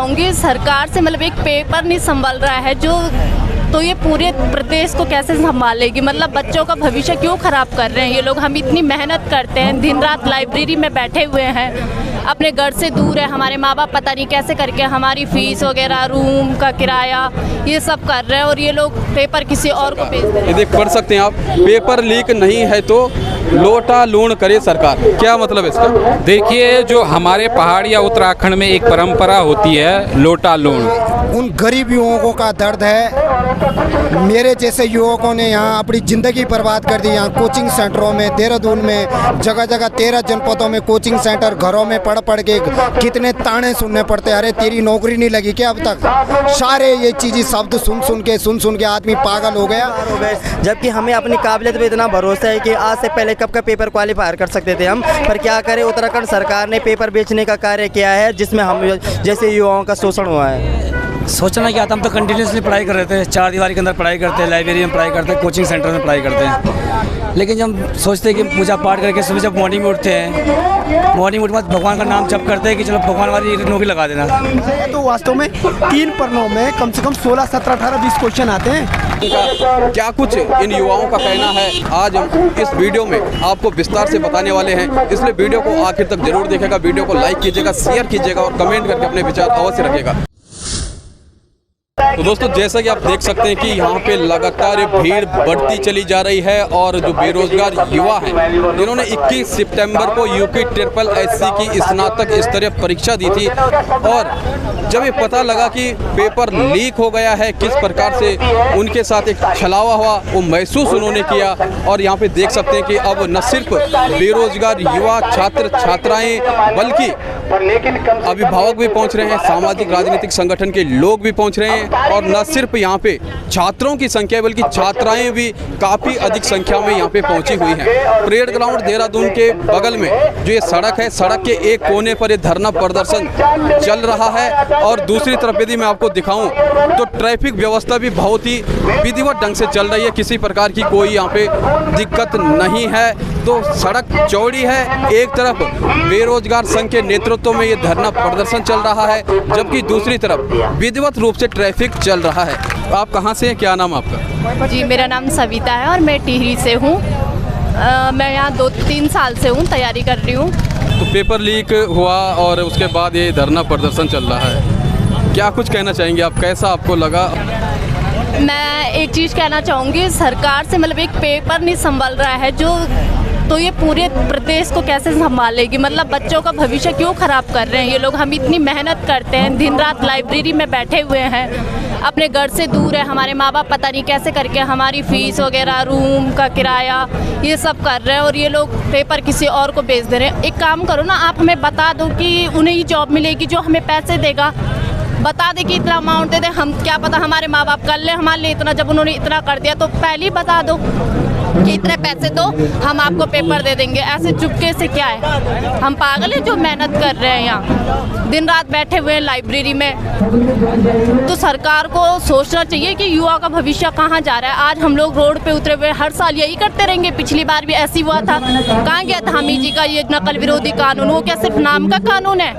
चाहूँगी सरकार से, मतलब एक पेपर नहीं संभल रहा है जो, तो ये पूरे प्रदेश को कैसे संभालेगी। मतलब बच्चों का भविष्य क्यों ख़राब कर रहे हैं ये लोग। हम इतनी मेहनत करते हैं, दिन रात लाइब्रेरी में बैठे हुए हैं, अपने घर से दूर है, हमारे माँ बाप पता नहीं कैसे करके हमारी फ़ीस वगैरह, रूम का किराया, ये सब कर रहे हैं, और ये लोग पेपर किसी और को भेज रहे हैं। देख पढ़ सकते हैं आप, पेपर लीक नहीं है तो लोटा लूण करे सरकार, क्या मतलब इसका? देखिए, जो हमारे पहाड़ या उत्तराखंड में एक परंपरा होती है लोटा लूण, उन गरीब युवकों का दर्द है। मेरे जैसे युवकों ने यहाँ अपनी ज़िंदगी बर्बाद कर दी। यहाँ कोचिंग सेंटरों में, देहरादून में जगह जगह 13 जनपदों में कोचिंग सेंटर, घरों में पढ़ पढ़ के कितने ताने सुनने पड़ते। अरे तेरी नौकरी नहीं लगी क्या अब तक? सारे ये चीज़ें शब्द सुन के आदमी पागल हो गया। जबकि हमें अपनी काबिलियत पे इतना भरोसा है कि आज से पहले कब का पेपर क्वालिफायर कर सकते थे हम, पर क्या करें, उत्तराखंड सरकार ने पेपर बेचने का कार्य किया है जिसमें हम जैसे युवाओं का शोषण हुआ है। सोचना क्या था, हम तो कंटिन्यूसली पढ़ाई कर रहे थे, 4 दीवारी के अंदर पढ़ाई करते हैं, लाइब्रेरी में पढ़ाई करते हैं, कोचिंग सेंटर में पढ़ाई करते हैं। लेकिन जब हम सोचते हैं कि पूजा पाठ करके सुबह जब मॉर्निंग में उठते हैं, मॉर्निंग उठने के बाद भगवान का नाम जप करते हैं कि चलो भगवान वाली नौकरी लगा देना। तो वास्तव में 3 पन्नों में कम से कम 16, 17, 18, 20 क्वेश्चन आते हैं। क्या कुछ इन युवाओं का कहना है, आज हम इस वीडियो में आपको विस्तार से बताने वाले हैं, इसलिए वीडियो को आखिर तक जरूर देखेगा। वीडियो को लाइक कीजिएगा, शेयर कीजिएगा और कमेंट करके अपने विचार अवश्य रखिएगा। तो दोस्तों, जैसा कि आप देख सकते हैं कि यहाँ पे लगातार भीड़ बढ़ती चली जा रही है, और जो बेरोजगार युवा हैं जिन्होंने 21 सितंबर को यूपी SSSC की स्नातक स्तरीय परीक्षा दी थी, और जब ये पता लगा कि पेपर लीक हो गया है, किस प्रकार से उनके साथ एक छलावा हुआ वो महसूस उन्होंने किया। और यहाँ पे देख सकते हैं कि अब न सिर्फ बेरोजगार युवा छात्र छात्राएं बल्कि अभिभावक भी पहुँच रहे हैं, सामाजिक राजनीतिक संगठन के लोग भी पहुँच रहे हैं, और न सिर्फ यहाँ पे छात्रों की संख्या बल्कि छात्राएं भी काफ़ी अधिक संख्या में यहाँ पे पहुंची हुई हैं। परेड ग्राउंड देहरादून के बगल में जो ये सड़क है, सड़क के एक कोने पर ये धरना प्रदर्शन चल रहा है, और दूसरी तरफ यदि मैं आपको दिखाऊं तो ट्रैफिक व्यवस्था भी बहुत ही विधिवत ढंग से चल रही है, किसी प्रकार की कोई यहाँ पे दिक्कत नहीं है। तो सड़क चौड़ी है, एक तरफ बेरोजगार संघ के नेतृत्व में ये धरना प्रदर्शन चल रहा है, जबकि दूसरी तरफ विधिवत रूप से ट्रैफिक चल रहा है। आप कहाँ से हैं, क्या नाम आपका? जी, मेरा नाम सविता है और मैं टिहरी से हूँ। मैं यहाँ 2-3 साल से हूँ, तैयारी कर रही हूँ। तो पेपर लीक हुआ और उसके बाद ये धरना प्रदर्शन चल रहा है, क्या कुछ कहना चाहेंगे आप, कैसा आपको लगा? मैं एक चीज़ कहना चाहूँगी सरकार से, मतलब एक पेपर नहीं संभल रहा है जो, तो ये पूरे प्रदेश को कैसे संभालेगी। मतलब बच्चों का भविष्य क्यों ख़राब कर रहे हैं ये लोग। हम इतनी मेहनत करते हैं, दिन रात लाइब्रेरी में बैठे हुए हैं, अपने घर से दूर है, हमारे माँ बाप पता नहीं कैसे करके हमारी फ़ीस वगैरह, रूम का किराया, ये सब कर रहे हैं, और ये लोग पेपर किसी और को भेज दे रहे हैं। एक काम करो ना, आप हमें बता दो कि उन्हें ही जॉब मिलेगी जो हमें पैसे देगा। बता दे कि इतना अमाउंट दे दे, हम क्या पता हमारे माँ बाप कर ले हमारे लिए इतना। जब उन्होंने इतना कर दिया तो पहले ही बता दो कि इतने पैसे दो, हम आपको पेपर दे देंगे। ऐसे चुपके से क्या है, हम पागल हैं जो मेहनत कर रहे हैं, यहाँ दिन रात बैठे हुए हैं लाइब्रेरी में। तो सरकार को सोचना चाहिए कि युवा का भविष्य कहाँ जा रहा है। आज हम लोग रोड पे उतरे हुए, हर साल यही करते रहेंगे, पिछली बार भी ऐसी हुआ था। कहाँ गया था हामी जी का ये नकल विरोधी कानून, वो क्या सिर्फ नाम का कानून है?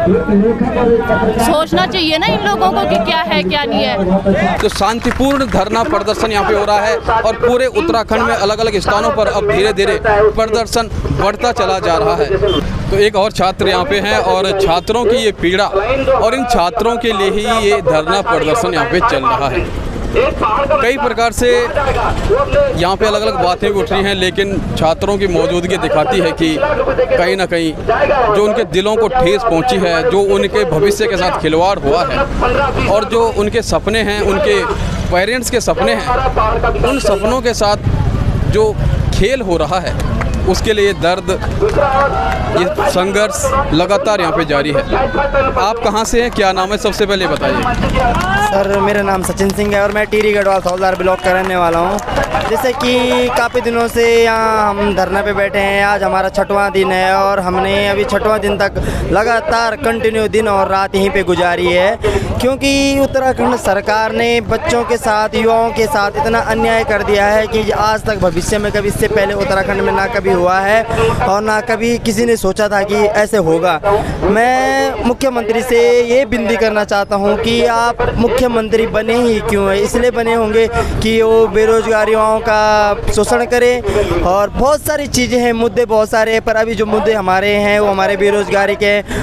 सोचना चाहिए ना इन लोगों को कि क्या है क्या नहीं है। तो शांतिपूर्ण धरना प्रदर्शन यहाँ पे हो रहा है, और पूरे उत्तराखंड में अलग अलग स्थानों पर अब धीरे धीरे प्रदर्शन बढ़ता चला जा रहा है। तो एक और छात्र यहाँ पे हैं, और छात्रों की ये पीड़ा, और इन छात्रों के लिए ही ये धरना प्रदर्शन यहाँ पे चल रहा है। कई प्रकार से यहाँ पे अलग अलग बातें उठ रही हैं, लेकिन छात्रों की मौजूदगी दिखाती है कि कहीं ना कहीं जो उनके दिलों को ठेस पहुँची है, जो उनके भविष्य के साथ खिलवाड़ हुआ है, और जो उनके सपने हैं, उनके पेरेंट्स के सपने हैं, उन सपनों के साथ जो खेल हो रहा है, उसके लिए दर्द, ये संघर्ष लगातार यहाँ पे जारी है। आप कहाँ से हैं, क्या नाम है, सबसे पहले बताइए। सर, मेरा नाम सचिन सिंह है और मैं टिहरी गढ़वाल सौदार ब्लॉक का रहने वाला हूँ। जैसे कि काफ़ी दिनों से यहाँ हम धरना पे बैठे हैं, आज हमारा 6वां दिन है, और हमने अभी 6वां दिन तक लगातार कंटिन्यू दिन और रात यहीं पे गुजारी है, क्योंकि उत्तराखंड सरकार ने बच्चों के साथ, युवाओं के साथ इतना अन्याय कर दिया है कि आज तक भविष्य में कभी, इससे पहले उत्तराखंड में ना कभी कभी हुआ है और ना कभी किसी ने सोचा था कि ऐसे होगा। मैं मुख्यमंत्री से ये विनती करना चाहता हूँ कि आप मुख्यमंत्री बने ही क्यों है, इसलिए बने होंगे कि वो बेरोजगार युवाओं का शोषण करें और बहुत सारी चीज़ें हैं, मुद्दे बहुत सारे हैं, पर अभी जो मुद्दे हमारे हैं वो हमारे बेरोजगारी के हैं।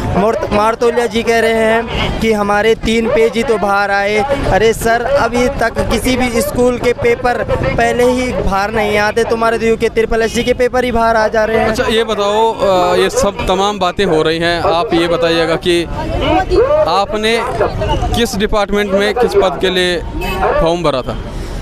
मारतोलिया जी कह रहे हैं कि हमारे 3 पेज ही तो बाहर आए। अरे सर, अभी तक किसी भी स्कूल के पेपर पहले ही बाहर नहीं आते, तुम्हारे तो के SSC के पेपर ही बाहर आ जा रहे हैं। अच्छा ये बताओ, ये सब तमाम बातें हो रही हैं, आप ये बताइएगा कि आपने किस डिपार्टमेंट में किस पद के लिए फॉर्म भरा था?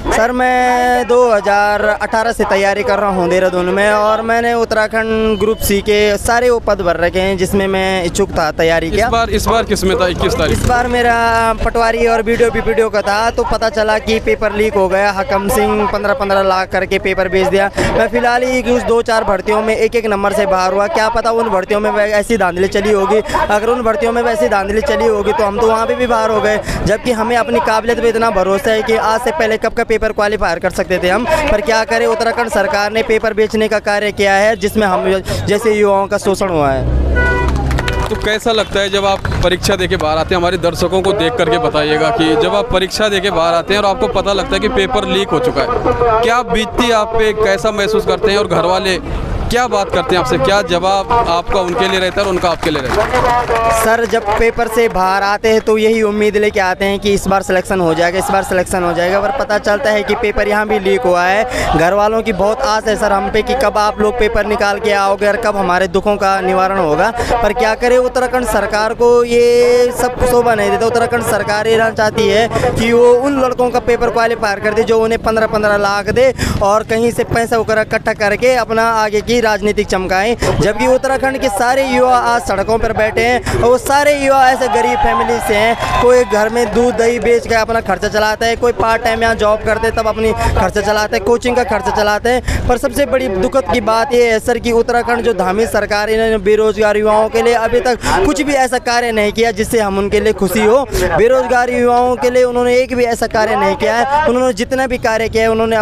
सर मैं 2018 से तैयारी कर रहा हूँ देहरादून में और मैंने उत्तराखंड ग्रुप C के सारे वो पद भर रखे हैं जिसमें मैं इच्छुक था, तैयारी किया। इस बार किस में था? 21 तारीख। इस बार मेरा पटवारी और BDO का था, तो पता चला कि पेपर लीक हो गया। हकम सिंह 15-15 लाख करके पेपर भेज दिया। मैं फिलहाल ही उस 2-4 भर्तियों में एक नंबर से बाहर हुआ। क्या पता उन भर्तियों में ऐसी धांधली चली होगी, अगर उन भर्तियों में वैसी धांधली चली होगी तो हम तो वहाँ पर भी बाहर हो गए, जबकि हमें अपनी काबिलियत पर इतना भरोसा है कि आज से पहले कब का पेपर क्वालिफायर कर सकते थे हम। पर क्या करें, उत्तराखंड सरकार ने पेपर बेचने का कार्य किया है जिसमें हम जैसे युवाओं का शोषण हुआ है। तो कैसा लगता है जब आप परीक्षा देके बाहर आते हैं? हमारे दर्शकों को देख करके बताइएगा कि जब आप परीक्षा देके बाहर आते हैं और आपको पता लगता है कि पेपर लीक हो चुका है, क्या बीतती आप पे, कैसा महसूस करते हैं और घर वाले क्या बात करते हैं आपसे? क्या जवाब आपका उनके लिए रहता है और उनका आपके लिए रहता है? सर जब पेपर से बाहर आते हैं तो यही उम्मीद लेके आते हैं कि इस बार सिलेक्शन हो जाएगा, इस बार सिलेक्शन हो जाएगा, पर पता चलता है कि पेपर यहाँ भी लीक हुआ है। घर वालों की बहुत आस है सर हम पे कि कब आप लोग पेपर निकाल के आओगे और कब हमारे दुखों का निवारण होगा। पर क्या करें, उत्तराखंड सरकार को ये सब शोभा नहीं देता। उत्तराखंड सरकार ये चाहती है कि वो उन लड़कों का पेपर क्वालिफायर कर दे जो उन्हें 15-15 लाख दे और कहीं से पैसा इकट्ठा करके अपना आगे की राजनीतिक चमकाएं, जबकि उत्तराखंड के सारे युवा आज सड़कों पर बैठे हैं और वो सारे युवा ऐसे गरीब फैमिली से हैं। कोई घर में दूध दही बेच कर अपना खर्चा चलाता है, कोई पार्ट टाइम यहाँ जॉब करते तब अपनी खर्चा चलाते हैं, कोचिंग का खर्चा चलाते हैं। पर सबसे बड़ी दुखद की बात ये है सर कि उत्तराखंड जो धामी सरकार इन्होंने बेरोजगार युवाओं के लिए अभी तक कुछ भी ऐसा कार्य नहीं किया जिससे हम उनके लिए खुशी हो। बेरोजगार युवाओं के लिए उन्होंने एक भी ऐसा कार्य नहीं किया है। उन्होंने जितना भी कार्य किया है उन्होंने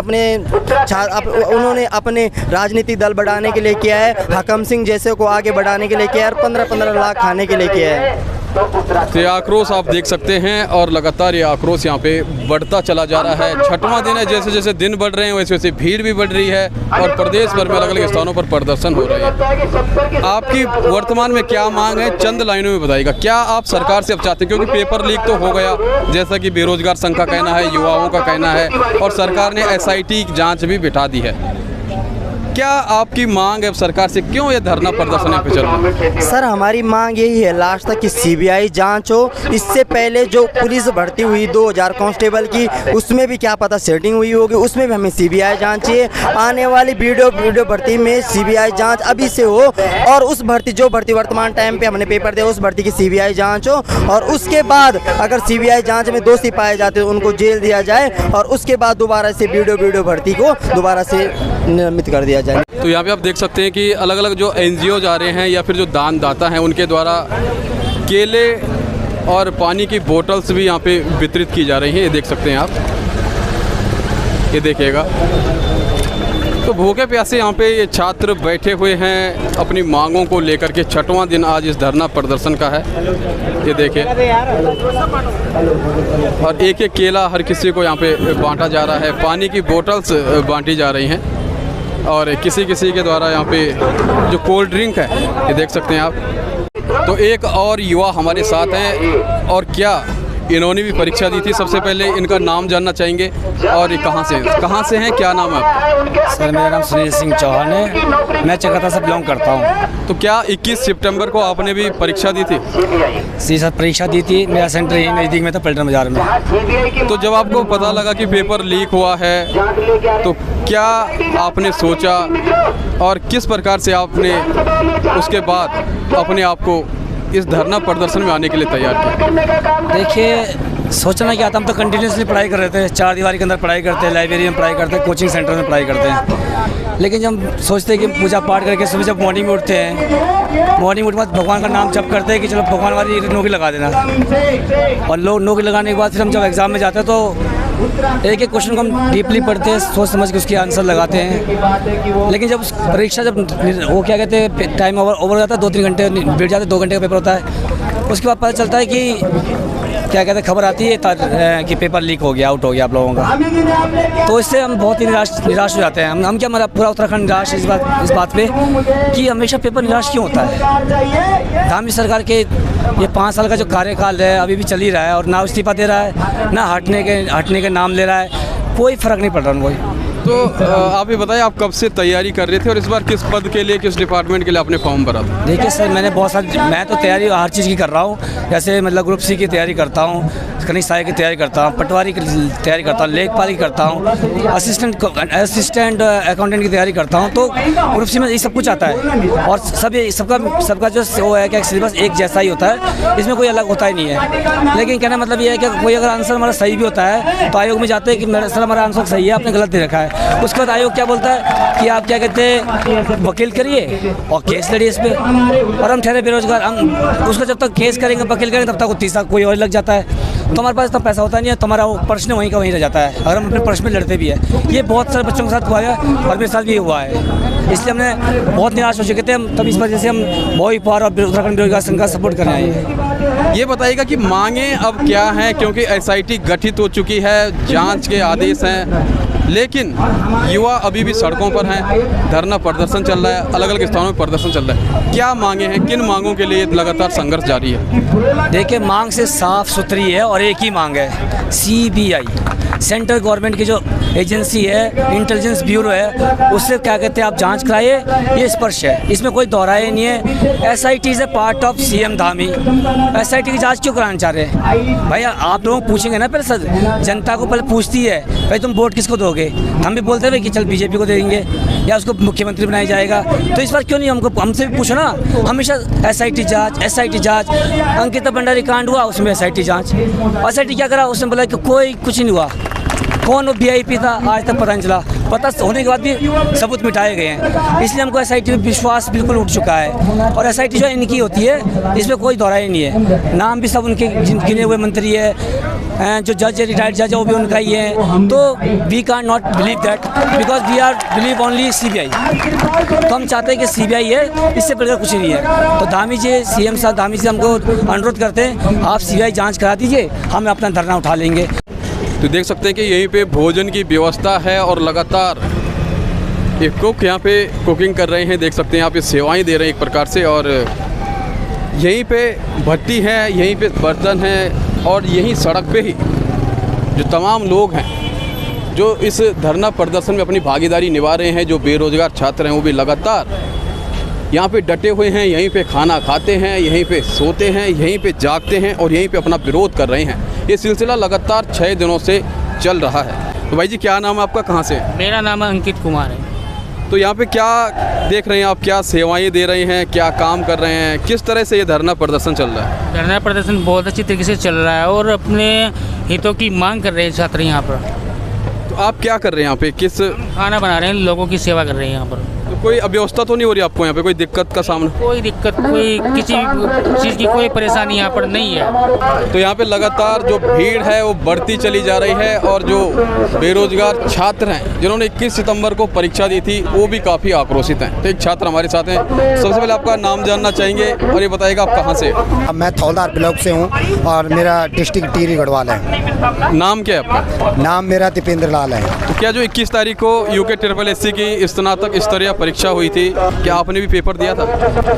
अपने राजनीतिक दल बढ़ाने के लिए किया है, हकम सिंह जैसे को आगे बढ़ाने के लिए किया है और 15-15 लाख खाने के लिए किया है। तो ये आक्रोश आप देख सकते हैं और लगातार ये आक्रोश यहाँ पे बढ़ता चला जा रहा है। 6वां दिन है, जैसे जैसे दिन बढ़ रहे हैं वैसे वैसे भीड़ भी बढ़ रही है और प्रदेश भर में अलग अलग स्थानों पर प्रदर्शन हो रहे हैं। आपकी वर्तमान में क्या मांग है, चंद लाइनों में बताइएगा। क्या आप सरकार से अब चाहते हैं, क्योंकि पेपर लीक तो हो गया जैसा कि बेरोजगार संघ का कहना है, युवाओं का कहना है और सरकार ने SIT जाँच भी बिठा दी है, क्या आपकी मांग है सरकार से? क्यों ये धरना प्रदर्शन यहाँ पे चल रहा है? सर हमारी मांग यही है लास्ट तक कि CBI जांच हो। इससे पहले जो पुलिस भर्ती हुई 2000 कांस्टेबल की, उसमें भी क्या पता सेटिंग हुई होगी, उसमें भी हमें CBI जांच चाहिए। आने वाली वीडियो भर्ती में CBI जांच अभी से हो और उस भर्ती जो भर्ती वर्तमान टाइम पे हमने पेपर दिया उस भर्ती की CBI जांच हो और उसके बाद अगर CBI जांच में दोषी पाए जाते हैं उनको जेल दिया जाए और उसके बाद दोबारा से वीडियो भर्ती को दोबारा से नियमित कर दिया। तो यहाँ पे आप देख सकते हैं कि अलग अलग जो NGO जा रहे हैं या फिर जो दानदाता हैं उनके द्वारा केले और पानी की बोतल्स भी यहाँ पे वितरित की जा रही हैं। ये देख सकते हैं आप, ये देखिएगा। तो भूखे प्यासे यहाँ पे ये छात्र बैठे हुए हैं अपनी मांगों को लेकर के। 6वां दिन आज इस धरना प्रदर्शन का है, ये देखिए। और एक एक केला हर किसी को यहाँ पे बांटा जा रहा है, पानी की बोतल्स बांटी जा रही हैं और किसी किसी के द्वारा यहाँ पे जो कोल्ड ड्रिंक है ये देख सकते हैं आप। तो एक और युवा हमारे साथ हैं और क्या इन्होंने भी परीक्षा दी थी। सबसे पहले इनका नाम जानना चाहेंगे और ये कहाँ से हैं, क्या नाम है आपका? सर मेरा नाम सुनील सिंह चौहान है, मैं चकराता से बिलोंग करता हूँ। तो क्या 21 सितंबर को आपने भी परीक्षा दी थी? जी सर परीक्षा दी थी, मेरा सेंटर यही नज़दीक में था पलटन बाजार में। तो जब आपको पता लगा कि पेपर लीक हुआ है तो क्या आपने सोचा और किस प्रकार से आपने उसके बाद अपने आप को इस धरना प्रदर्शन में आने के लिए तैयार किया? देखिए सोचना क्या था, हम तो कंटिन्यूसली पढ़ाई कर रहे थे, 4 दीवारी के अंदर पढ़ाई करते हैं, लाइब्रेरी में पढ़ाई करते हैं, कोचिंग सेंटर में पढ़ाई करते हैं। लेकिन जब हम सोचते हैं कि पूजा पाठ करके सुबह जब मॉर्निंग में उठते हैं, मॉर्निंग उठने के बाद भगवान का नाम जप करते हैं कि चलो भगवान वाली नौकरी लगा देना, और लोग नौकरी लगाने के बाद फिर हम जब एग्ज़ाम में जाते हैं तो एक एक क्वेश्चन को हम डीपली पढ़ते हैं, सोच समझ के उसके आंसर लगाते हैं। लेकिन जब परीक्षा जब वो क्या कहते हैं टाइम ओवर हो जाता है, 2-3 घंटे बीत जाते हैं, 2 घंटे का पेपर होता है, उसके बाद पता चलता है कि क्या कहते हैं खबर आती है कि पेपर लीक हो गया, आउट हो गया आप लोगों का। तो इससे हम बहुत ही निराश हो जाते हैं। हम क्या, हमारा पूरा उत्तराखंड निराश है इस बात पे कि हमेशा पेपर निराश क्यों होता है। धामी सरकार के ये 5 साल का जो कार्यकाल है अभी भी चल ही रहा है, और ना इस्तीफा दे रहा है, ना हटने के नाम ले रहा है, कोई फ़र्क नहीं पड़ रहा उनको। तो आप ये बताइए, आप कब से तैयारी कर रहे थे और इस बार किस पद के लिए, किस डिपार्टमेंट के लिए आपने फॉर्म भरा था? देखिए सर, मैं तो तैयारी हर चीज़ की कर रहा हूँ। जैसे मतलब ग्रुप सी की तैयारी करता हूँ, खनिज सहायक की तैयारी करता हूँ, पटवारी की तैयारी करता हूँ, लेखपाल की करता हूँ, असिस्टेंट अकाउंटेंट की तैयारी करता हूँ। तो ग्रुप सी में ये सब कुछ आता है, और सबका जो वो है क्या सिलेबस एक जैसा ही होता है, इसमें कोई अलग होता ही नहीं है। लेकिन कहना मतलब ये है कि कोई अगर आंसर हमारा सही भी होता है तो आयोग में जाते हैं कि सर हमारा आंसर सही है, आपने गलत दे रखा है। उसके बाद आयोग क्या बोलता है कि आप क्या कहते हैं वकील करिए और केस लड़िए इस पर, और हम ठहरे बेरोजगार। हम उसका जब तक केस करेंगे, वकील करेंगे, तब तक वो 30 साल कोई और लग जाता है। तो हमारे पास इतना पैसा होता नहीं है, तो हमारा वो प्रश्न वहीं का वहीं रह जाता है, अगर हम अपने प्रश्न में लड़ते भी है। ये बहुत सारे बच्चों के साथ हुआ है और मेरे साथ भी हुआ है, इसलिए हमने बहुत निराश हो चुके थे हम। तब इस वजह से हम बहुत पार और उत्तराखंड बेरोजगार संघ का सपोर्ट करने आए हैं। ये बताइएगा कि मांगे अब क्या हैं, क्योंकि SIT गठित हो चुकी है, जांच के आदेश हैं, लेकिन युवा अभी भी सड़कों पर हैं, धरना प्रदर्शन चल रहा है, अलग अलग स्थानों में प्रदर्शन चल रहा है। क्या मांगे हैं, किन मांगों के लिए लगातार संघर्ष जारी है? देखिए, मांग से साफ सुथरी है और एक ही मांग है, CBI सेंट्रल गवर्नमेंट की जो एजेंसी है, इंटेलिजेंस ब्यूरो है, उससे क्या कहते हैं आप जांच कराइए, ये स्पर्श है, इसमें कोई दोहराए नहीं है। SIT is a part of CM Dhami. SIT की जांच क्यों कराना चाह रहे हैं भाई? आप लोग पूछेंगे ना, पहले सर जनता को पहले पूछती है भाई तुम वोट किसको दोगे? हम भी बोलते हैं कि चल BJP को देंगे या उसको मुख्यमंत्री बनाया जाएगा। तो इस बार क्यों नहीं हमसे भी पूछो ना, हमेशा SIT जांच। अंकिता भंडारी कांड हुआ, उसमें SIT जांच। SIT क्या करा, उसने बोला कि कोई कुछ नहीं हुआ। कौन वो VIP था आज तक पता नहीं चला, पता होने के बाद भी सबूत मिटाए गए हैं। इसलिए हमको SIT में विश्वास बिल्कुल उठ चुका है, और SIT जो इनकी होती है इसमें कोई दोहराई नहीं है। नाम भी सब उनके गिने हुए मंत्री है, जो जज है, रिटायर्ड जज है, वो भी उनका ही है। तो we can not believe that, because we are believe only CBI। तो हम चाहते हैं कि CBI है, इससे बढ़कर कुछ नहीं है। तो धामी जी, CM साहब धामी से हमको अनुरोध करते हैं, आप CBI जाँच करा दीजिए, हम अपना धरना उठा लेंगे। तो देख सकते हैं कि यहीं पे भोजन की व्यवस्था है और लगातार ये कुक यहाँ पे कुकिंग कर रहे हैं। देख सकते हैं आप, ये सेवाएं दे रहे हैं एक प्रकार से, और यहीं पे भट्टी है, यहीं पे बर्तन है, और यहीं सड़क पे ही जो तमाम लोग हैं जो इस धरना प्रदर्शन में अपनी भागीदारी निभा रहे हैं, जो बेरोजगार छात्र हैं वो भी लगातार यहाँ पे डटे हुए हैं, यहीं पे खाना खाते हैं, यहीं पे सोते हैं, यहीं पे जागते हैं और यहीं पे अपना विरोध कर रहे हैं। ये सिलसिला लगातार 6 दिनों से चल रहा है। तो भाई जी, क्या नाम है आपका, कहाँ से? मेरा नाम अंकित कुमार है। तो यहाँ पे क्या देख रहे हैं आप, क्या सेवाएं दे रहे हैं, क्या काम कर रहे हैं, किस तरह से ये धरना प्रदर्शन चल रहा है? धरना प्रदर्शन बहुत अच्छी तरीके से चल रहा है और अपने हितों की मांग कर रहे हैं छात्र यहाँ पर। तो आप क्या कर रहे हैं यहाँ पे, किस? खाना बना रहे हैं, लोगों की सेवा कर रहे हैं यहाँ पर। तो कोई अव्यवस्था तो नहीं हो रही आपको यहाँ पे, कोई दिक्कत का सामना? कोई दिक्कत, कोई किसी चीज़ की कोई परेशानी यहाँ पर नहीं है। तो यहाँ पे लगातार जो भीड़ है वो बढ़ती चली जा रही है, और जो बेरोजगार छात्र हैं जिन्होंने 21 सितंबर को परीक्षा दी थी वो भी काफ़ी आक्रोशित हैं। तो एक छात्र हमारे साथ हैं, सबसे पहले आपका नाम जानना चाहेंगे और ये बताइएगा आप कहाँ से? मैं थौलदार ब्लॉक से हूँ और मेरा डिस्ट्रिक्ट टिहरी गढ़वाल है। नाम क्या है आपका? नाम मेरा दीपेंद्र लाल है। तो क्या जो 21 तारीख को UKSSC की स्नातक स्तरीय परीक्षा हुई थी, क्या आपने भी पेपर दिया था?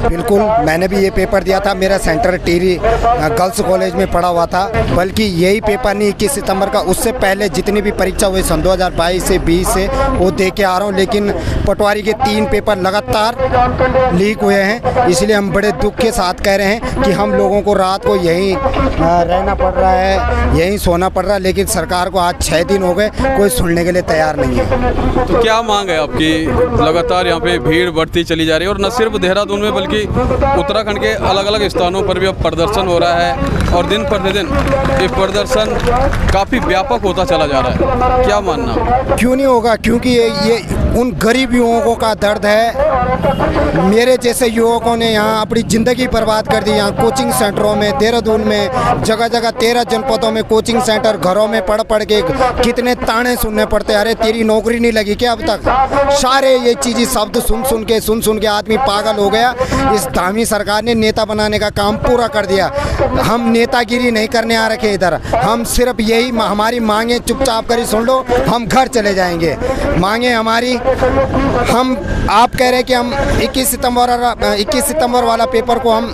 बिल्कुल, मैंने भी ये पेपर दिया था। मेरा सेंटर टिहरी गर्ल्स कॉलेज में पड़ा हुआ था। बल्कि यही पेपर नहीं, 21 सितंबर का, उससे पहले जितनी भी परीक्षा हुई सन 2022 से 20 से वो दे के आ रहा हूँ। लेकिन पटवारी के 3 पेपर लगातार लीक हुए हैं, इसलिए हम बड़े दुख के साथ कह रहे हैं कि हम लोगों को रात को यहीं रहना पड़ रहा है, यहीं सोना पड़ रहा है। लेकिन सरकार को आज 6 दिन हो गए, कोई सुनने के लिए तैयार नहीं है। तो क्या मांग है आपकी? लगातार यहाँ पे पे भीड़ बढ़ती चली जा रही है और न सिर्फ देहरादून में बल्कि उत्तराखंड के अलग अलग स्थानों पर भी अब प्रदर्शन हो रहा है और दिन प्रतिदिन ये प्रदर्शन काफ़ी व्यापक होता चला जा रहा है। क्या मानना? क्यों नहीं होगा, क्योंकि ये उन गरीब युवकों का दर्द है। मेरे जैसे युवकों ने यहाँ अपनी ज़िंदगी बर्बाद कर दी। यहाँ कोचिंग सेंटरों में, देहरादून में जगह जगह 13 जनपदों में कोचिंग सेंटर, घरों में पढ़ पढ़ के कितने ताने सुनने पड़ते। अरे तेरी नौकरी नहीं लगी क्या अब तक? सारे ये चीज़ें शब्द सुन सुन के आदमी पागल हो गया। इस धामी सरकार ने नेता बनाने का काम पूरा कर दिया। हम नेतागिरी नहीं करने आ रखे इधर, हम सिर्फ यही हमारी मांगे चुपचाप करी सुन लो, हम घर चले जाएंगे। मांगे हमारी, हम आप कह रहे कि हम 21 सितंबर वाला पेपर को हम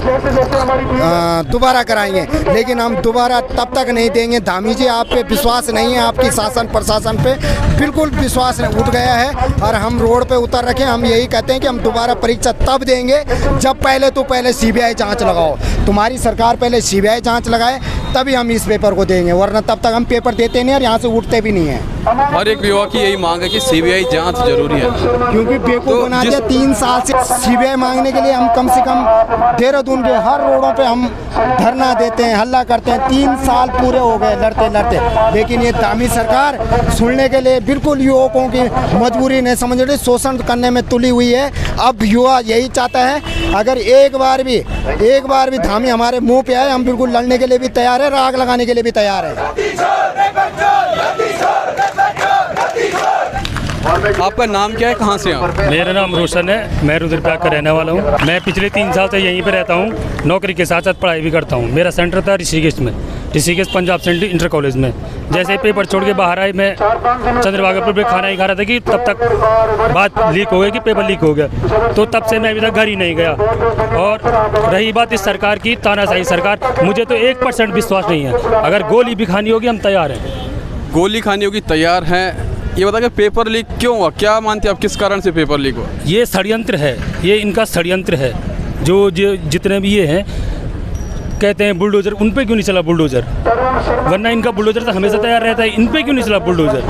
दोबारा कराएंगे, लेकिन हम दोबारा तब तक नहीं देंगे। धामी जी आप पे विश्वास नहीं है, आपकी शासन प्रशासन पे बिल्कुल विश्वास उठ गया है और हम रोड पे उतर रखे। हम यही कहते हैं कि हम दोबारा परीक्षा तब देंगे जब पहले सीबीआई जांच लगाओ। तुम्हारी सरकार पहले सीबीआई जांच लगाए तभी हम इस पेपर को देंगे, वरना तब तक हम पेपर देते नहीं और यहाँ से उठते भी नहीं हैं। हर एक युवा की यही मांग है कि सीबीआई जांच जरूरी है, क्योंकि बेवकूफ बना दिया। 3 साल से सीबीआई मांगने के लिए हम कम से कम देहरादून के हर रोडों पे हम धरना देते हैं, हल्ला करते हैं। 3 साल पूरे हो गए लड़ते लड़ते, लेकिन ये धामी सरकार सुनने के लिए बिल्कुल युवकों की मजबूरी नहीं समझ रही, शोषण करने में तुली हुई है। अब युवा यही चाहता है, अगर एक बार भी धामी हमारे मुंह पे आए, हम बिल्कुल लड़ने के लिए भी तैयार है, राग लगाने के लिए भी तैयार है। आपका नाम क्या है, कहाँ से आप? मेरा नाम रोशन है, मैं रुद्रप्रयाग का रहने वाला हूँ। मैं पिछले 3 साल से यहीं पे रहता हूँ, नौकरी के साथ साथ पढ़ाई भी करता हूँ। मेरा सेंटर था ऋषिकेश में, Rishikesh Punjab central inter college में। जैसे पेपर छोड़ के बाहर आए, मैं चंद्रभागा पर खाना ही खा रहा था कि तब तक बात लीक हो गई कि पेपर लीक हो गया, तो तब से मैं अभी तक घर ही नहीं गया। और रही बात इस सरकार की, तानाशाही सरकार, मुझे तो 1% विश्वास नहीं है। अगर गोली भी खानी होगी हम तैयार हैं। गोली खानी होगी तैयार हैं। ये बताइए पेपर लीक क्यों हुआ, क्या मानते हैं आप, किस कारण से पेपर लीक हुआ? ये षड्यंत्र है, ये इनका षड्यंत्र है। जो जितने भी ये हैं कहते हैं बुलडोजर, उन पे क्यों नहीं चला बुलडोजर? वरना इनका बुलडोजर तो हमेशा तैयार रहता है, इन पे क्यों नहीं चला बुलडोजर?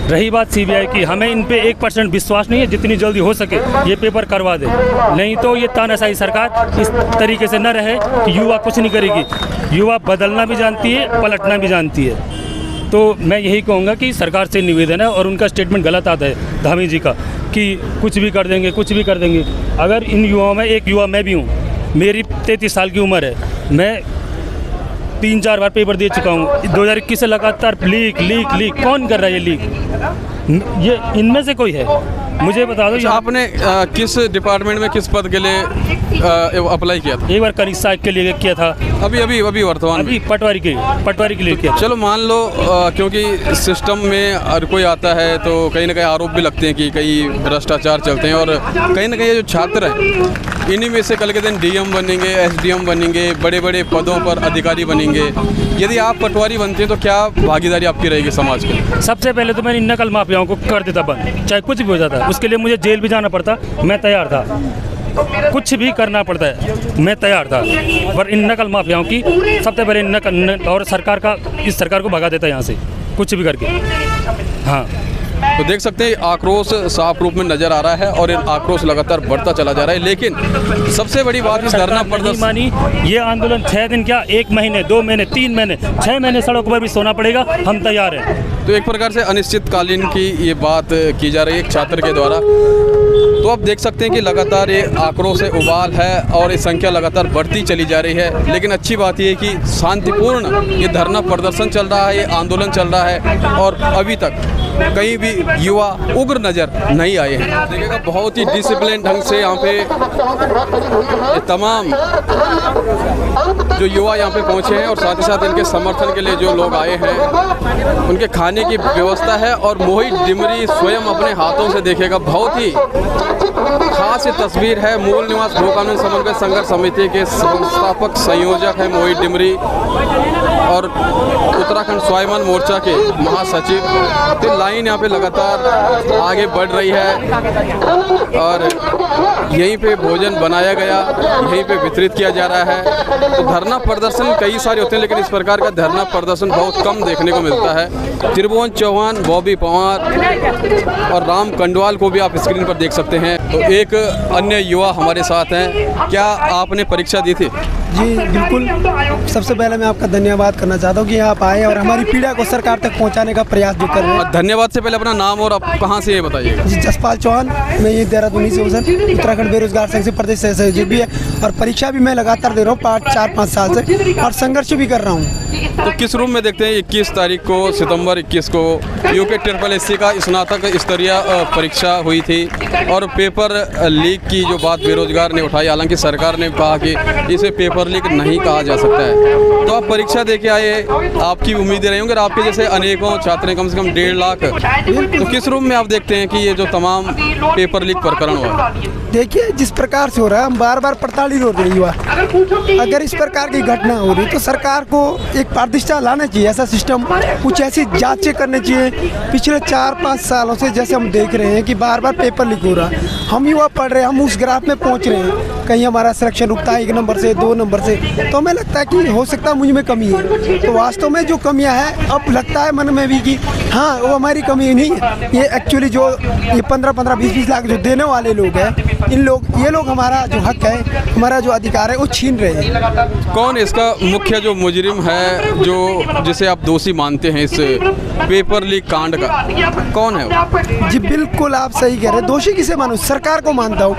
रही बात सीबीआई की, हमें इन पे 1% विश्वास नहीं है। जितनी जल्दी हो सके ये पेपर करवा दे, नहीं तो ये तानाशाही सरकार इस तरीके से न रहे कि युवा कुछ नहीं करेगी। युवा बदलना भी जानती है, पलटना भी जानती है। तो मैं यही कहूँगा कि सरकार से निवेदन है, और उनका स्टेटमेंट गलत आता है धामी जी का कि कुछ भी कर देंगे, कुछ भी कर देंगे। अगर इन युवाओं में एक युवा मैं भी हूँ, मेरी 33 साल की उम्र है, मैं 3-4 बार पेपर दे चुका हूँ। 2021 से लगातार लीक कौन कर रहा है? ये लीक ये इनमें से कोई है? मुझे बता दो। आपने किस डिपार्टमेंट में किस पद के लिए अप्लाई किया था? एक बार कनिष्ठ के लिए किया था, अभी वर्तमान अभी पटवारी के लिए किया। चलो मान लो क्योंकि सिस्टम में हर कोई आता है तो कहीं ना कहीं आरोप भी लगते हैं कि कई भ्रष्टाचार चलते हैं, और कहीं ना कहीं ये जो छात्र हैं इन्हीं में से कल के दिन डीएम बनेंगे, एसडीएम बनेंगे, बड़े बड़े पदों पर अधिकारी बनेंगे। यदि आप पटवारी बनते हैं तो क्या भागीदारी आपकी रहेगी समाज के? सबसे पहले तो मैंने इन नकल माफियाओं को कर देता बंद, चाहे कुछ भी हो जाता। उसके लिए मुझे जेल भी जाना पड़ता, मैं तैयार था। कुछ भी करना पड़ता है, मैं तैयार था। पर इन नकल माफियाओं की सबसे पहले नकल, और सरकार का, इस सरकार को भगा देता है यहाँ से कुछ भी करके। हाँ, तो देख सकते हैं आक्रोश साफ रूप में नजर आ रहा है और आक्रोश लगातार बढ़ता चला जा रहा है। लेकिन सबसे बड़ी बात इस धरना प्रदर्शन मानी, ये आंदोलन 6 दिन क्या, 1 महीने, 2 महीने, 3 महीने, 6 महीने सड़कों पर भी सोना पड़ेगा, हम तैयार हैं। तो एक प्रकार से अनिश्चितकालीन की ये बात की जा रही है एक छात्र के द्वारा। तो आप देख सकते हैं कि लगातार ये आक्रोश से उबाल है और ये संख्या लगातार बढ़ती चली जा रही है। लेकिन अच्छी बात ये है कि शांतिपूर्ण ये धरना प्रदर्शन चल रहा है, ये आंदोलन चल रहा है और अभी तक कहीं भी युवा उग्र नज़र नहीं आए हैं। देखिएगा बहुत ही डिसिप्लिन ढंग से यहाँ पे ये तमाम जो युवा यहाँ पे पहुँचे हैं और साथ ही साथ इनके समर्थन के लिए जो लोग आए हैं उनके खाने की व्यवस्था है। और मोहित डिमरी स्वयं अपने हाथों से देखिएगा, बहुत ही खास ये तस्वीर है। मूल निवास भू कानून समन्वय संघर्ष समिति के संस्थापक संयोजक है मोहित डिमरी और उत्तराखंड स्वाभिमान मोर्चा के महासचिव। तो लाइन यहाँ पे लगातार आगे बढ़ रही है और यहीं पे भोजन बनाया गया, यहीं पे वितरित किया जा रहा है। तो धरना प्रदर्शन कई सारे होते हैं, लेकिन इस प्रकार का धरना प्रदर्शन बहुत कम देखने को मिलता है। त्रिभुवन चौहान, बॉबी पंवार और राम कंडवाल को भी आप स्क्रीन पर देख सकते हैं। तो एक अन्य युवा हमारे साथ हैं। क्या आपने परीक्षा दी थी? जी बिल्कुल। सबसे पहले मैं आपका धन्यवाद करना चाहता हूँ कि आप आए और हमारी पीड़ा को सरकार तक पहुँचाने का प्रयास भी कर रहे हैं। धन्यवाद से पहले अपना नाम और आप कहाँ से ये बताइएगा। जी जसपाल चौहान, मैं ये देहरादून से हूँ सर। उत्तराखंड बेरोजगार संघ से प्रदेश सहयोगी भी है और परीक्षा भी मैं लगातार दे रहा हूँ 4-5 साल से और संघर्ष भी कर रहा हूँ। तो किस रूम में देखते हैं 21 तारीख को, सितंबर 21 को यूके SSSC का स्नातक स्तरीय परीक्षा हुई थी और पेपर लीक की जो बात बेरोजगार ने उठाई, हालांकि सरकार ने कहा कि इसे पेपर लीक नहीं कहा जा सकता है। तो आप परीक्षा दे के आए, आपकी उम्मीदें रही होंगी, आपके जैसे अनेकों छात्र हैं, कम से कम 1.5 लाख। तो किस रूम में आप देखते हैं कि ये जो तमाम पेपर लीक प्रकरण हुआ? देखिए जिस प्रकार से हो रहा है, हम बार बार प्रताड़ित हो रही हुआ। अगर इस प्रकार की घटना हो रही तो सरकार को एक पारदर्शिता लाना चाहिए, ऐसा सिस्टम, कुछ ऐसी जांचें करनी चाहिए। पिछले 4-5 सालों से जैसे हम देख रहे हैं कि बार बार पेपर लीक हो रहा है, हम युवा पढ़ रहे हैं, हम उस ग्राफ में पहुंच रहे हैं, कहीं हमारा सिलेक्शन रुकता है 1 नंबर से, 2 नंबर से। तो हमें लगता है कि हो सकता है मुझ में कमी है। तो वास्तव में जो कमियां हैं, अब लगता है मन में भी कि हाँ वो हमारी कमी नहीं है, ये एक्चुअली जो ये 15-15, 20-20 लाख जो देने वाले लोग हैं, ये लोग हमारा जो हक है, हमारा जो अधिकार है वो छीन रहे हैं। कौन इसका मुख्य जो मुजरिम है, जो जिसे आप दोषी मानते हैं इस पेपर लीक कांड का, कौन है वो? जी बिल्कुल आप सही कह रहे हैं। दोषी किसे मानूं? सरकार को मानता हूँ,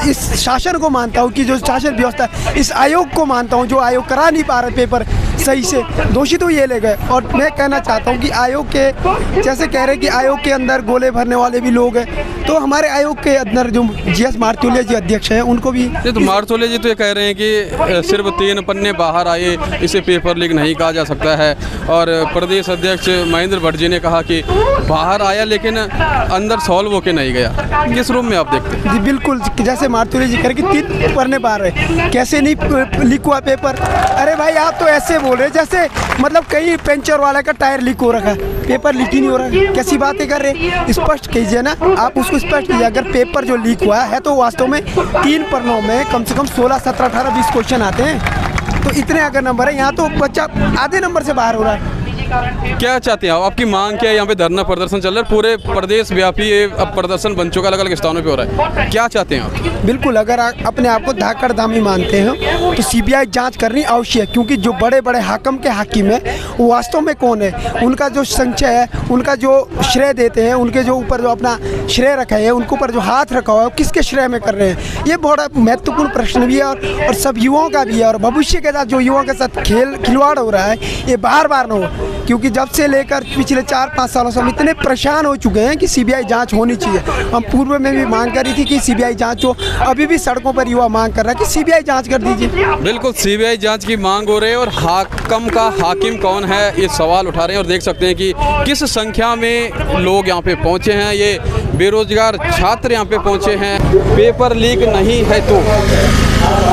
इस शासन को मानता हूँ कि जो शासन व्यवस्था है, इस आयोग को मानता हूँ जो आयोग करा नहीं पा रहे पेपर सही से। दोषी तो ये ले गए। और मैं कहना चाहता हूँ कि आयोग के जैसे कह रहे हैं कि आयोग के अंदर गोले भरने वाले भी लोग हैं, तो हमारे आयोग के अंदर जो GS मारतोलिया जी अध्यक्ष हैं उनको भी तो मारतोलिया जी तो ये कह रहे हैं कि सिर्फ 3 पन्ने बाहर आए, इसे पेपर लीक नहीं कहा जा सकता है। और प्रदेश अध्यक्ष महेंद्र भट्ट जी ने कहा कि बाहर आया लेकिन अंदर सॉल्व होके नहीं गया। किस रूम में आप देखते हैं? जी बिल्कुल, जैसे मारतोलिया जी कह रहे कि 3 पन्ने बाहर है, कैसे नहीं लीक हुआ पेपर? अरे भाई आप तो ऐसे बोल रहे जैसे मतलब कहीं पंचर वाले का टायर लीक हो रखा है, पेपर लीक ही नहीं हो रहा है। कैसी बातें कर रहे? स्पष्ट कीजिए ना, आप उसको स्पष्ट कीजिए। अगर पेपर जो लीक हुआ है तो वास्तव में 3 पन्नों में कम से कम 16, 17, 18, 20 क्वेश्चन आते हैं। तो इतने अगर नंबर है, यहाँ तो बच्चा आधे नंबर से बाहर हो रहा है। क्या चाहते हैं आप? आपकी मांग क्या है? यहाँ पे धरना प्रदर्शन चल रहा है, पूरे प्रदेश व्यापी ये अब प्रदर्शन बन चुका, अलग अलग स्थानों पे हो रहा है। क्या चाहते हैं आप? बिल्कुल, अगर आप अपने आप को धाकड़ धामी मानते हैं तो CBI जांच करनी आवश्यक है, क्योंकि जो बड़े बड़े हाकिम के हाकिम है वो वास्तव में कौन है, उनका जो संचय है, उनका जो श्रेय देते हैं, उनके जो ऊपर जो अपना श्रेय रखा है, उनके ऊपर जो हाथ रखा हुआ है, किसके श्रेय में कर रहे हैं? ये बहुत महत्वपूर्ण प्रश्न भी है और सब युवाओं का भी है। और भविष्य के साथ जो युवाओं के साथ खिलवाड़ हो रहा है, ये बार बार न हो, क्योंकि जब से लेकर पिछले 4-5 सालों से हम इतने परेशान हो चुके हैं कि CBI जांच होनी चाहिए। हम पूर्व में भी मांग करी थी कि CBI जांच हो, अभी भी सड़कों पर युवा मांग कर रहा है कि CBI जांच कर दीजिए। बिल्कुल CBI जांच की मांग हो रही है और हाकिम कौन है ये सवाल उठा रहे हैं। और देख सकते हैं कि किस संख्या में लोग यहाँ पे पहुँचे हैं, ये बेरोजगार छात्र यहाँ पे पहुँचे हैं। पेपर लीक नहीं है तो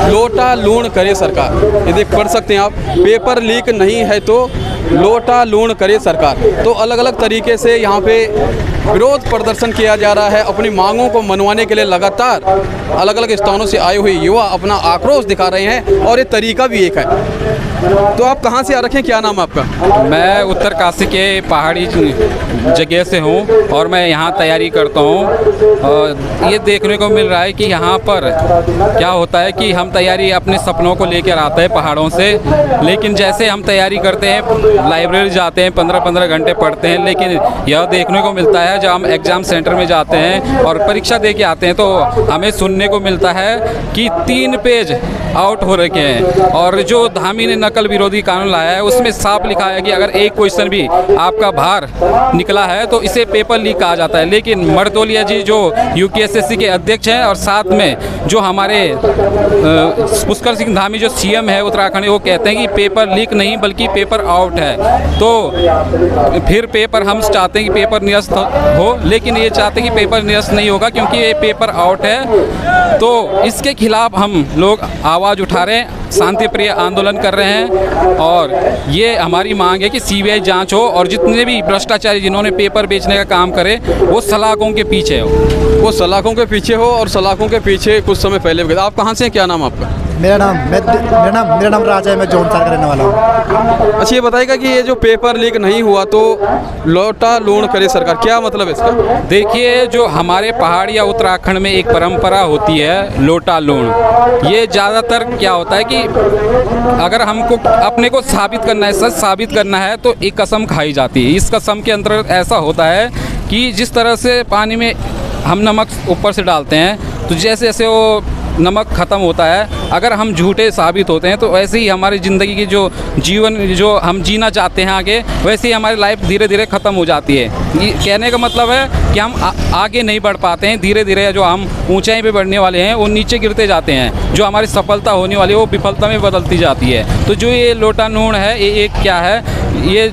लोटा लूण करे सरकार, ये देख पढ़ सकते हैं आप। पेपर लीक नहीं है तो लोटा लूण करे सरकार। तो अलग अलग तरीके से यहाँ पे विरोध प्रदर्शन किया जा रहा है। अपनी मांगों को मनवाने के लिए लगातार अलग अलग स्थानों से आए हुए युवा अपना आक्रोश दिखा रहे हैं और ये तरीका भी एक है। तो आप कहाँ से आ रखे हैं, क्या नाम है आपका? मैं उत्तरकाशी के पहाड़ी जगह से हूँ और मैं यहाँ तैयारी करता हूँ। और ये देखने को मिल रहा है कि यहाँ पर क्या होता है कि हम तैयारी अपने सपनों को लेकर आते हैं पहाड़ों से, लेकिन जैसे हम तैयारी करते हैं, लाइब्रेरी जाते हैं, 15-15 घंटे पढ़ते हैं, लेकिन यह देखने को मिलता है जब हम एग्ज़ाम सेंटर में जाते हैं और परीक्षा दे के आते हैं तो हमें सुनने को मिलता है कि 3 पेज आउट हो रखे हैं। और जो धामी ने नकल विरोधी कानून लाया है उसमें साफ लिखा है कि अगर एक क्वेश्चन भी आपका बाहर निकला है तो इसे पेपर लीक कहा जाता है। लेकिन मारतोलिया जी जो UPSSC के अध्यक्ष हैं और साथ में जो हमारे पुष्कर सिंह धामी जो CM है उत्तराखंड, वो कहते हैं कि पेपर लीक नहीं बल्कि पेपर आउट है। तो फिर पेपर हम चाहते हैं कि पेपर निरस्त हो, लेकिन ये चाहते हैं कि पेपर निरस्त नहीं होगा क्योंकि ये पेपर आउट है। तो इसके खिलाफ हम लोग आवाज़ उठा रहे हैं, शांति प्रिय आंदोलन कर रहे हैं और ये हमारी मांग है कि CBI जांच हो और जितने भी भ्रष्टाचारी जिन्होंने पेपर बेचने का काम करे वो सलाखों के पीछे हो, और सलाखों के पीछे कुछ समय पहले। आप कहाँ से हैं, क्या नाम आपका? मेरा नाम राजा है, मैं जौनसार का रहने वाला हूँ। अच्छा, ये बताएगा कि ये जो पेपर लीक नहीं हुआ तो लोटा लोन करे सरकार, क्या मतलब है इसका? देखिए, जो हमारे पहाड़ या उत्तराखंड में एक परंपरा होती है लोटा लोन, ये ज़्यादातर क्या होता है कि अगर हमको अपने को साबित करना है, सच साबित करना है, तो एक कसम खाई जाती है। इस कसम के अंतर्गत ऐसा होता है कि जिस तरह से पानी में हम नमक ऊपर से डालते हैं, तो जैसे जैसे वो नमक ख़त्म होता है, अगर हम झूठे साबित होते हैं, तो वैसे ही हमारी ज़िंदगी की जो जीवन जो हम जीना चाहते हैं आगे, वैसे ही हमारी लाइफ धीरे धीरे ख़त्म हो जाती है। ये कहने का मतलब है कि हम आगे नहीं बढ़ पाते हैं, धीरे धीरे जो हम ऊंचाई पे बढ़ने वाले हैं वो नीचे गिरते जाते हैं, जो हमारी सफलता होने वाली है वो विफलता में बदलती जाती है। तो जो ये लोटा नून है, ये एक क्या है, ये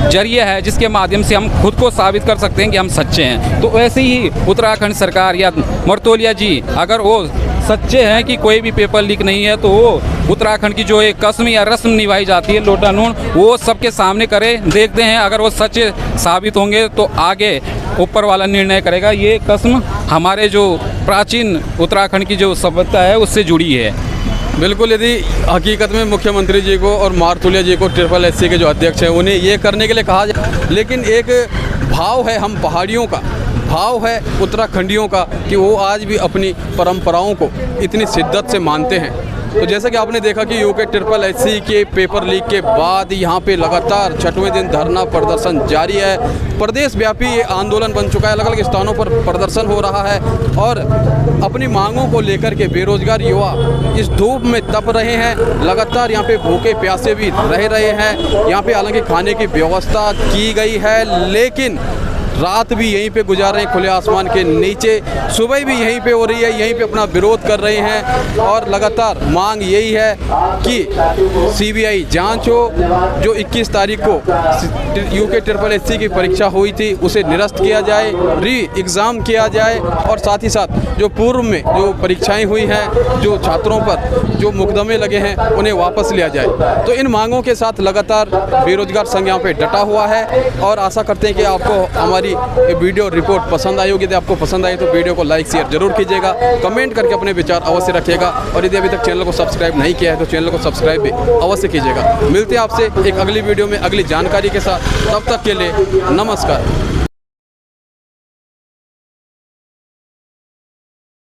जरिया है जिसके माध्यम से हम खुद को साबित कर सकते हैं कि हम सच्चे हैं। तो वैसे ही उत्तराखंड सरकार या मर्तोलिया जी अगर वो सच्चे हैं कि कोई भी पेपर लीक नहीं है, तो वो उत्तराखंड की जो एक कसम या रस्म निभाई जाती है लोटा नून, वो सबके सामने करे। देखते हैं अगर वो सच्चे साबित होंगे तो आगे ऊपर वाला निर्णय करेगा। ये कसम हमारे जो प्राचीन उत्तराखंड की जो सभ्यता है उससे जुड़ी है। बिल्कुल, यदि हकीकत में मुख्यमंत्री जी को और मारतोलिया जी को SSS के जो अध्यक्ष हैं उन्हें ये करने के लिए कहा जाए, लेकिन एक भाव है हम पहाड़ियों का, भाव है उत्तराखंडियों का कि वो आज भी अपनी परंपराओं को इतनी शिद्दत से मानते हैं। तो जैसा कि आपने देखा कि UKSSC के पेपर लीक के बाद यहाँ पे लगातार 6वें दिन धरना प्रदर्शन जारी है। प्रदेश व्यापी ये आंदोलन बन चुका है, अलग अलग स्थानों पर प्रदर्शन हो रहा है और अपनी मांगों को लेकर के बेरोजगार युवा इस धूप में तप रहे हैं। लगातार यहाँ पे भूखे प्यासे भी रह रहे हैं। यहाँ पे हालांकि खाने की व्यवस्था की गई है, लेकिन रात भी यहीं पे गुजार रहे हैं खुले आसमान के नीचे, सुबह भी यहीं पे हो रही है, यहीं पे अपना विरोध कर रहे हैं और लगातार मांग यही है कि CBI जांच हो। जो 21 तारीख को UKSSC की परीक्षा हुई थी उसे निरस्त किया जाए, री एग्ज़ाम किया जाए और साथ ही साथ जो पूर्व में जो परीक्षाएं हुई हैं, जो छात्रों पर जो मुकदमे लगे हैं उन्हें वापस लिया जाए। तो इन मांगों के साथ लगातार बेरोजगार संघ यहाँ पे डटा हुआ है और आशा करते हैं कि आपको हमारी ये वीडियो रिपोर्ट पसंद आई होगी। यदि आपको पसंद आई तो वीडियो को लाइक शेयर जरूर कीजिएगा, कमेंट करके अपने विचार अवश्य रखिएगा और यदि अभी तक चैनल को सब्सक्राइब नहीं किया है तो चैनल को सब्सक्राइब भी अवश्य कीजिएगा। मिलते हैं आपसे एक अगली वीडियो में अगली जानकारी के साथ, तब तक के लिए नमस्कार।